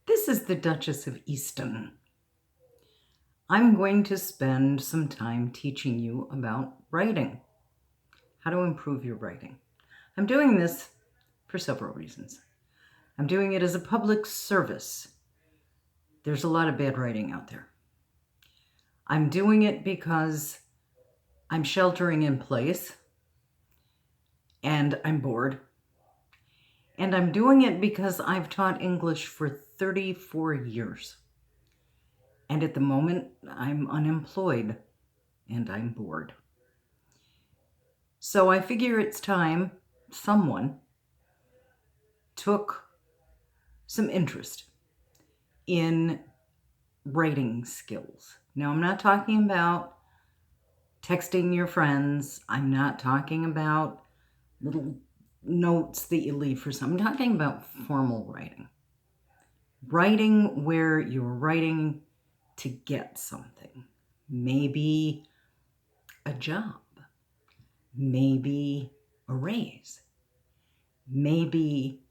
This is the Duchess of Easton. I'm going to spend some time teaching you about writing, how to improve your writing. I'm doing this for several reasons. I'm doing it as a public service. There's a lot of bad writing out there. I'm doing it because I'm sheltering in place and I'm bored. And I'm doing it because I've taught English for 34 years. And at the moment, I'm unemployed and I'm bored. So I figure it's time someone took some interest in writing skills. Now, I'm not talking about texting your friends. I'm not talking about little notes that you leave for some. I'm talking about formal writing. Writing where you're writing to get something. Maybe a job. Maybe a raise. Maybe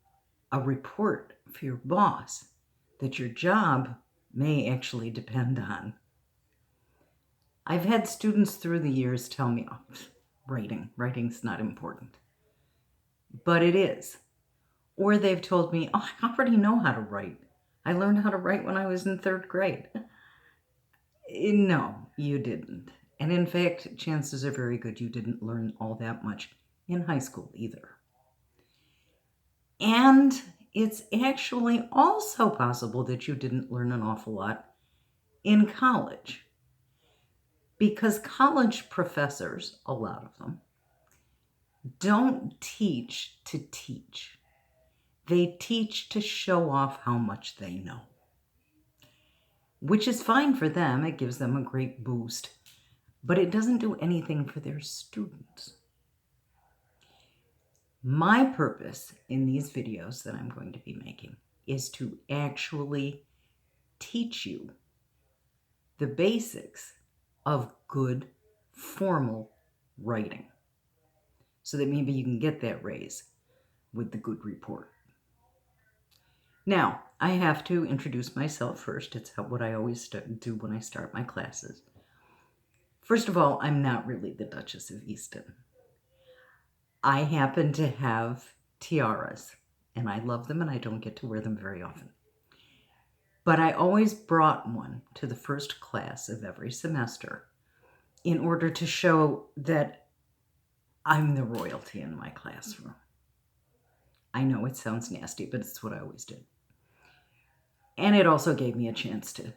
a report for your boss that your job may actually depend on. I've had students through the years tell me, oh, writing's not important. But it is. Or they've told me, oh, I already know how to write. I learned how to write when I was in 3rd grade. No, you didn't. And in fact, chances are very good you didn't learn all that much in high school either. And it's actually also possible that you didn't learn an awful lot in college. Because college professors, a lot of them, don't teach to teach. They teach to show off how much they know, which is fine for them. It gives them a great boost, but it doesn't do anything for their students. My purpose in these videos that I'm going to be making is to actually teach you the basics of good formal writing so that maybe you can get that raise with the good report. Now, I have to introduce myself first. It's what I always do when I start my classes. First of all, I'm not really the Duchess of Easton. I happen to have tiaras, and I love them, and I don't get to wear them very often. But I always brought one to the first class of every semester in order to show that I'm the royalty in my classroom. I know it sounds nasty, but it's what I always did. And it also gave me a chance to,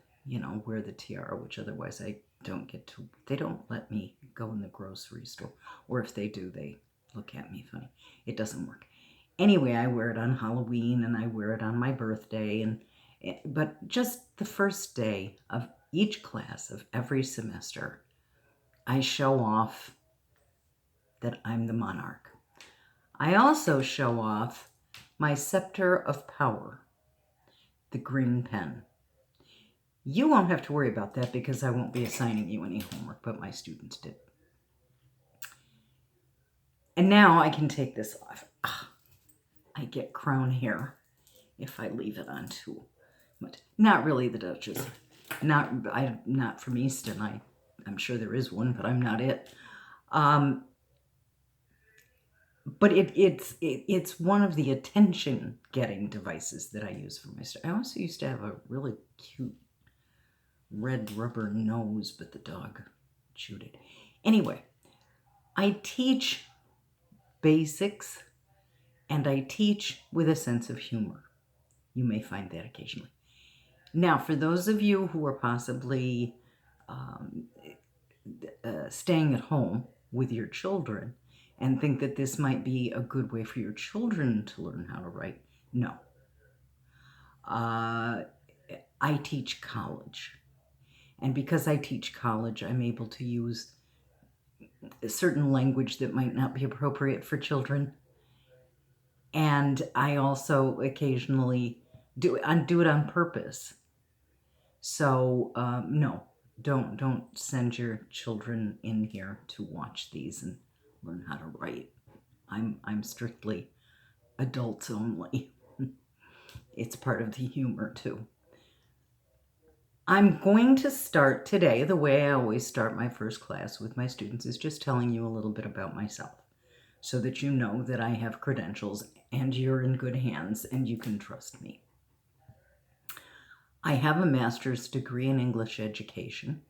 wear the tiara, which otherwise I don't get to. They don't let me go in the grocery store. Or if they do, they look at me funny. It doesn't work. Anyway, I wear it on Halloween and I wear it on my birthday. But just the first day of each class of every semester, I show off that I'm the monarch. I also show off my scepter of power, the green pen. You won't have to worry about that because I won't be assigning you any homework, but my students did. And now I can take this off. I get crown hair if I leave it on too much. Not really the Duchess. Not from Easton. I'm sure there is one, but I'm not it. But it's one of the attention-getting devices that I use for my stuff. I also used to have a really cute red rubber nose, but the dog chewed it. Anyway, I teach basics, and I teach with a sense of humor. You may find that occasionally. Now, for those of you who are possibly staying at home with your children and think that this might be a good way for your children to learn how to write, no. I teach college. And because I teach college, I'm able to use a certain language that might not be appropriate for children. And I also occasionally do it on purpose. So no, don't send your children in here to watch these and learn how to write. I'm strictly adults only. It's part of the humor, too. I'm going to start today, the way I always start my first class with my students, is just telling you a little bit about myself so that you know that I have credentials and you're in good hands and you can trust me. I have a master's degree in English education.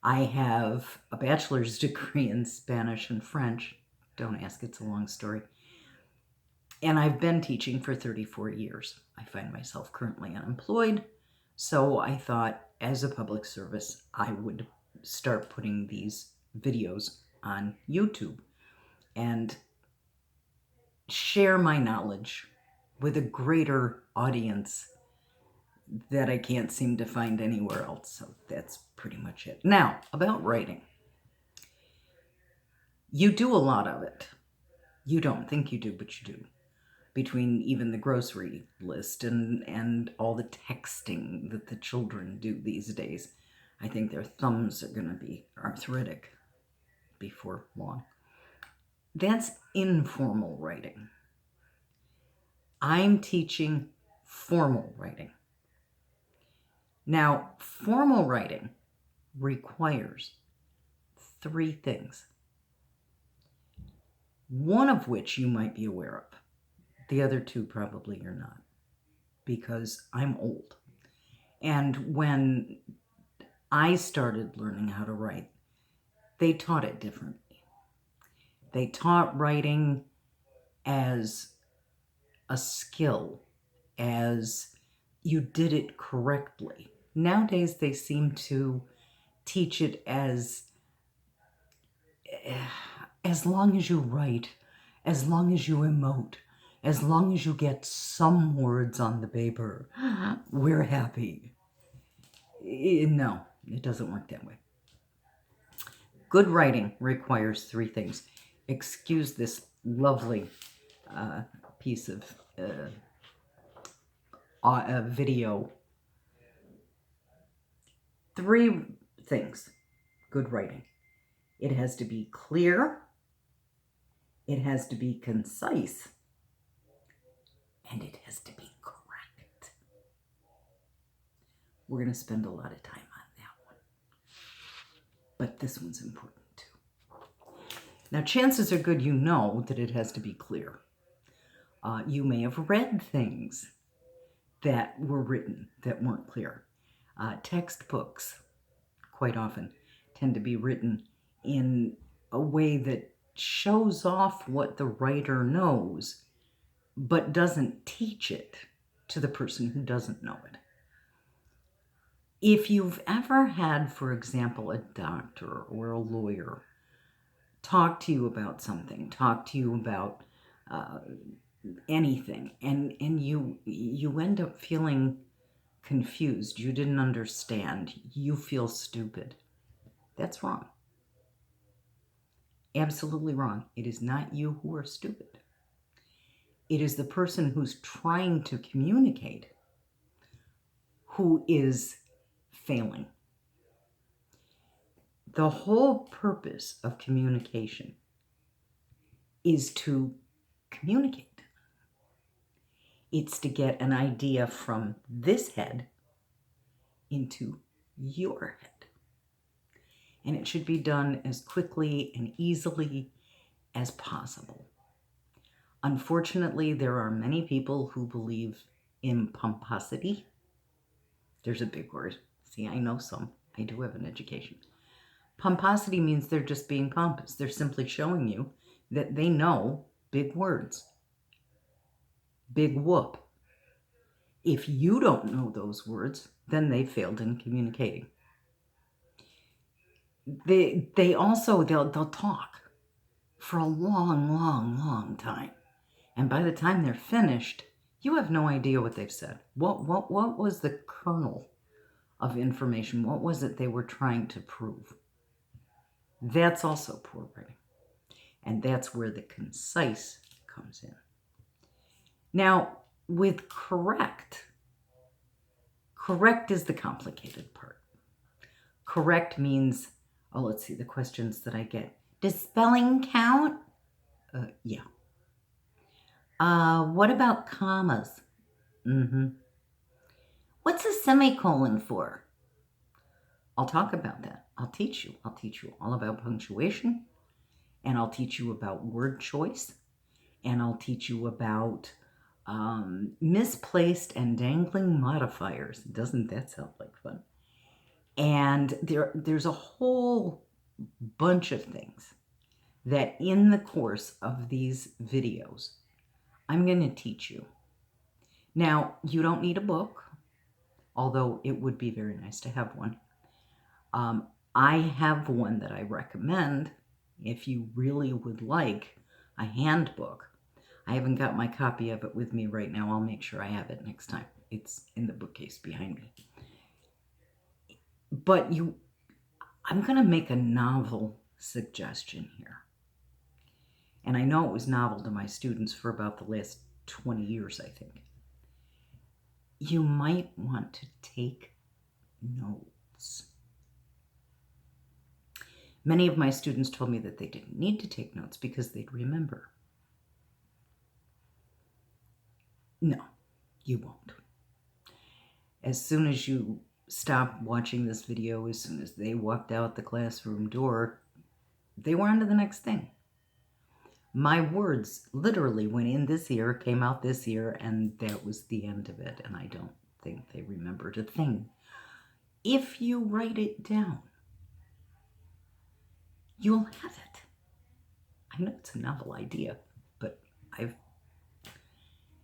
I have a bachelor's degree in Spanish and French. Don't ask, it's a long story. And I've been teaching for 34 years. I find myself currently unemployed, so I thought as a public service, I would start putting these videos on YouTube and share my knowledge with a greater audience that I can't seem to find anywhere else. So that's pretty much it. Now, about writing. You do a lot of it. You don't think you do, but you do. Between even the grocery list and all the texting that the children do these days, I think their thumbs are going to be arthritic before long. That's informal writing. I'm teaching formal writing. Now, formal writing requires 3 things, one of which you might be aware of. The other 2 probably you're not, because I'm old. And when I started learning how to write, they taught it differently. They taught writing as a skill, as you did it correctly. Nowadays, they seem to teach it as long as you write, as long as you emote, as long as you get some words on the paper, we're happy. No, it doesn't work that way. Good writing requires 3 things. Excuse this lovely piece of video. 3 things. Good writing. It has to be clear, it has to be concise, and it has to be correct. We're going to spend a lot of time on that one. But this one's important too. Now, chances are good you know that it has to be clear. You may have read things that were written that weren't clear. Textbooks, quite often, tend to be written in a way that shows off what the writer knows, but doesn't teach it to the person who doesn't know it. If you've ever had, for example, a doctor or a lawyer talk to you about something, talk to you about anything, and you end up feeling confused, you didn't understand, you feel stupid, that's wrong. Absolutely wrong. It is not you who are stupid. It is the person who's trying to communicate who is failing. The whole purpose of communication is to communicate. It's to get an idea from this head into your head. And it should be done as quickly and easily as possible. Unfortunately, there are many people who believe in pomposity. There's a big word. See, I know some. I do have an education. Pomposity means they're just being pompous. They're simply showing you that they know big words. Big whoop. If you don't know those words, then they failed in communicating. They'll talk for a long time. And by the time they're finished, you have no idea what they've said. What was the kernel of information? What was it they were trying to prove? That's also poor writing. And that's where the concise comes in. Now, with correct is the complicated part. Correct means, let's see the questions that I get. Does spelling count? Yeah. What about commas? What's a semicolon for? I'll talk about that. I'll teach you. I'll teach you all about punctuation, and I'll teach you about word choice, and I'll teach you about misplaced and dangling modifiers. Doesn't that sound like fun? And there's a whole bunch of things that in the course of these videos, I'm going to teach you. Now, you don't need a book, although it would be very nice to have one. I have one that I recommend if you really would like a handbook. I haven't got my copy of it with me right now. I'll make sure I have it next time. It's in the bookcase behind me. But I'm going to make a novel suggestion here. And I know it was novel to my students for about the last 20 years, I think. You might want to take notes. Many of my students told me that they didn't need to take notes because they'd remember. No, you won't. As soon as you stop watching this video, as soon as they walked out the classroom door, they were on to the next thing. My words literally went in this ear, came out this ear, and that was the end of it. And I don't think they remembered a thing. If you write it down, you'll have it. I know it's a novel idea, but I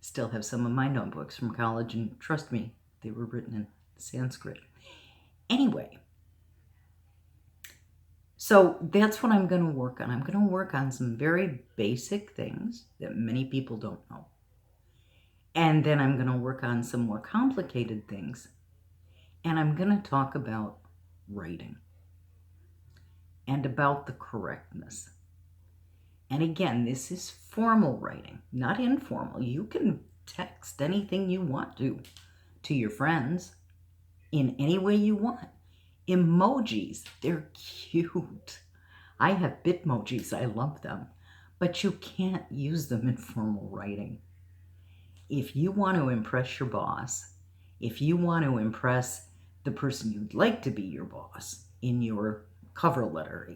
still have some of my notebooks from college, and trust me, they were written in Sanskrit. Anyway, so that's what I'm going to work on. I'm going to work on some very basic things that many people don't know. And then I'm going to work on some more complicated things. And I'm going to talk about writing and about the correctness. And again, this is formal writing, not informal. You can text anything you want to your friends in any way you want. Emojis, they're cute. I have Bitmojis, I love them, but you can't use them in formal writing. If you want to impress your boss, if you want to impress the person you'd like to be your boss in your cover letter,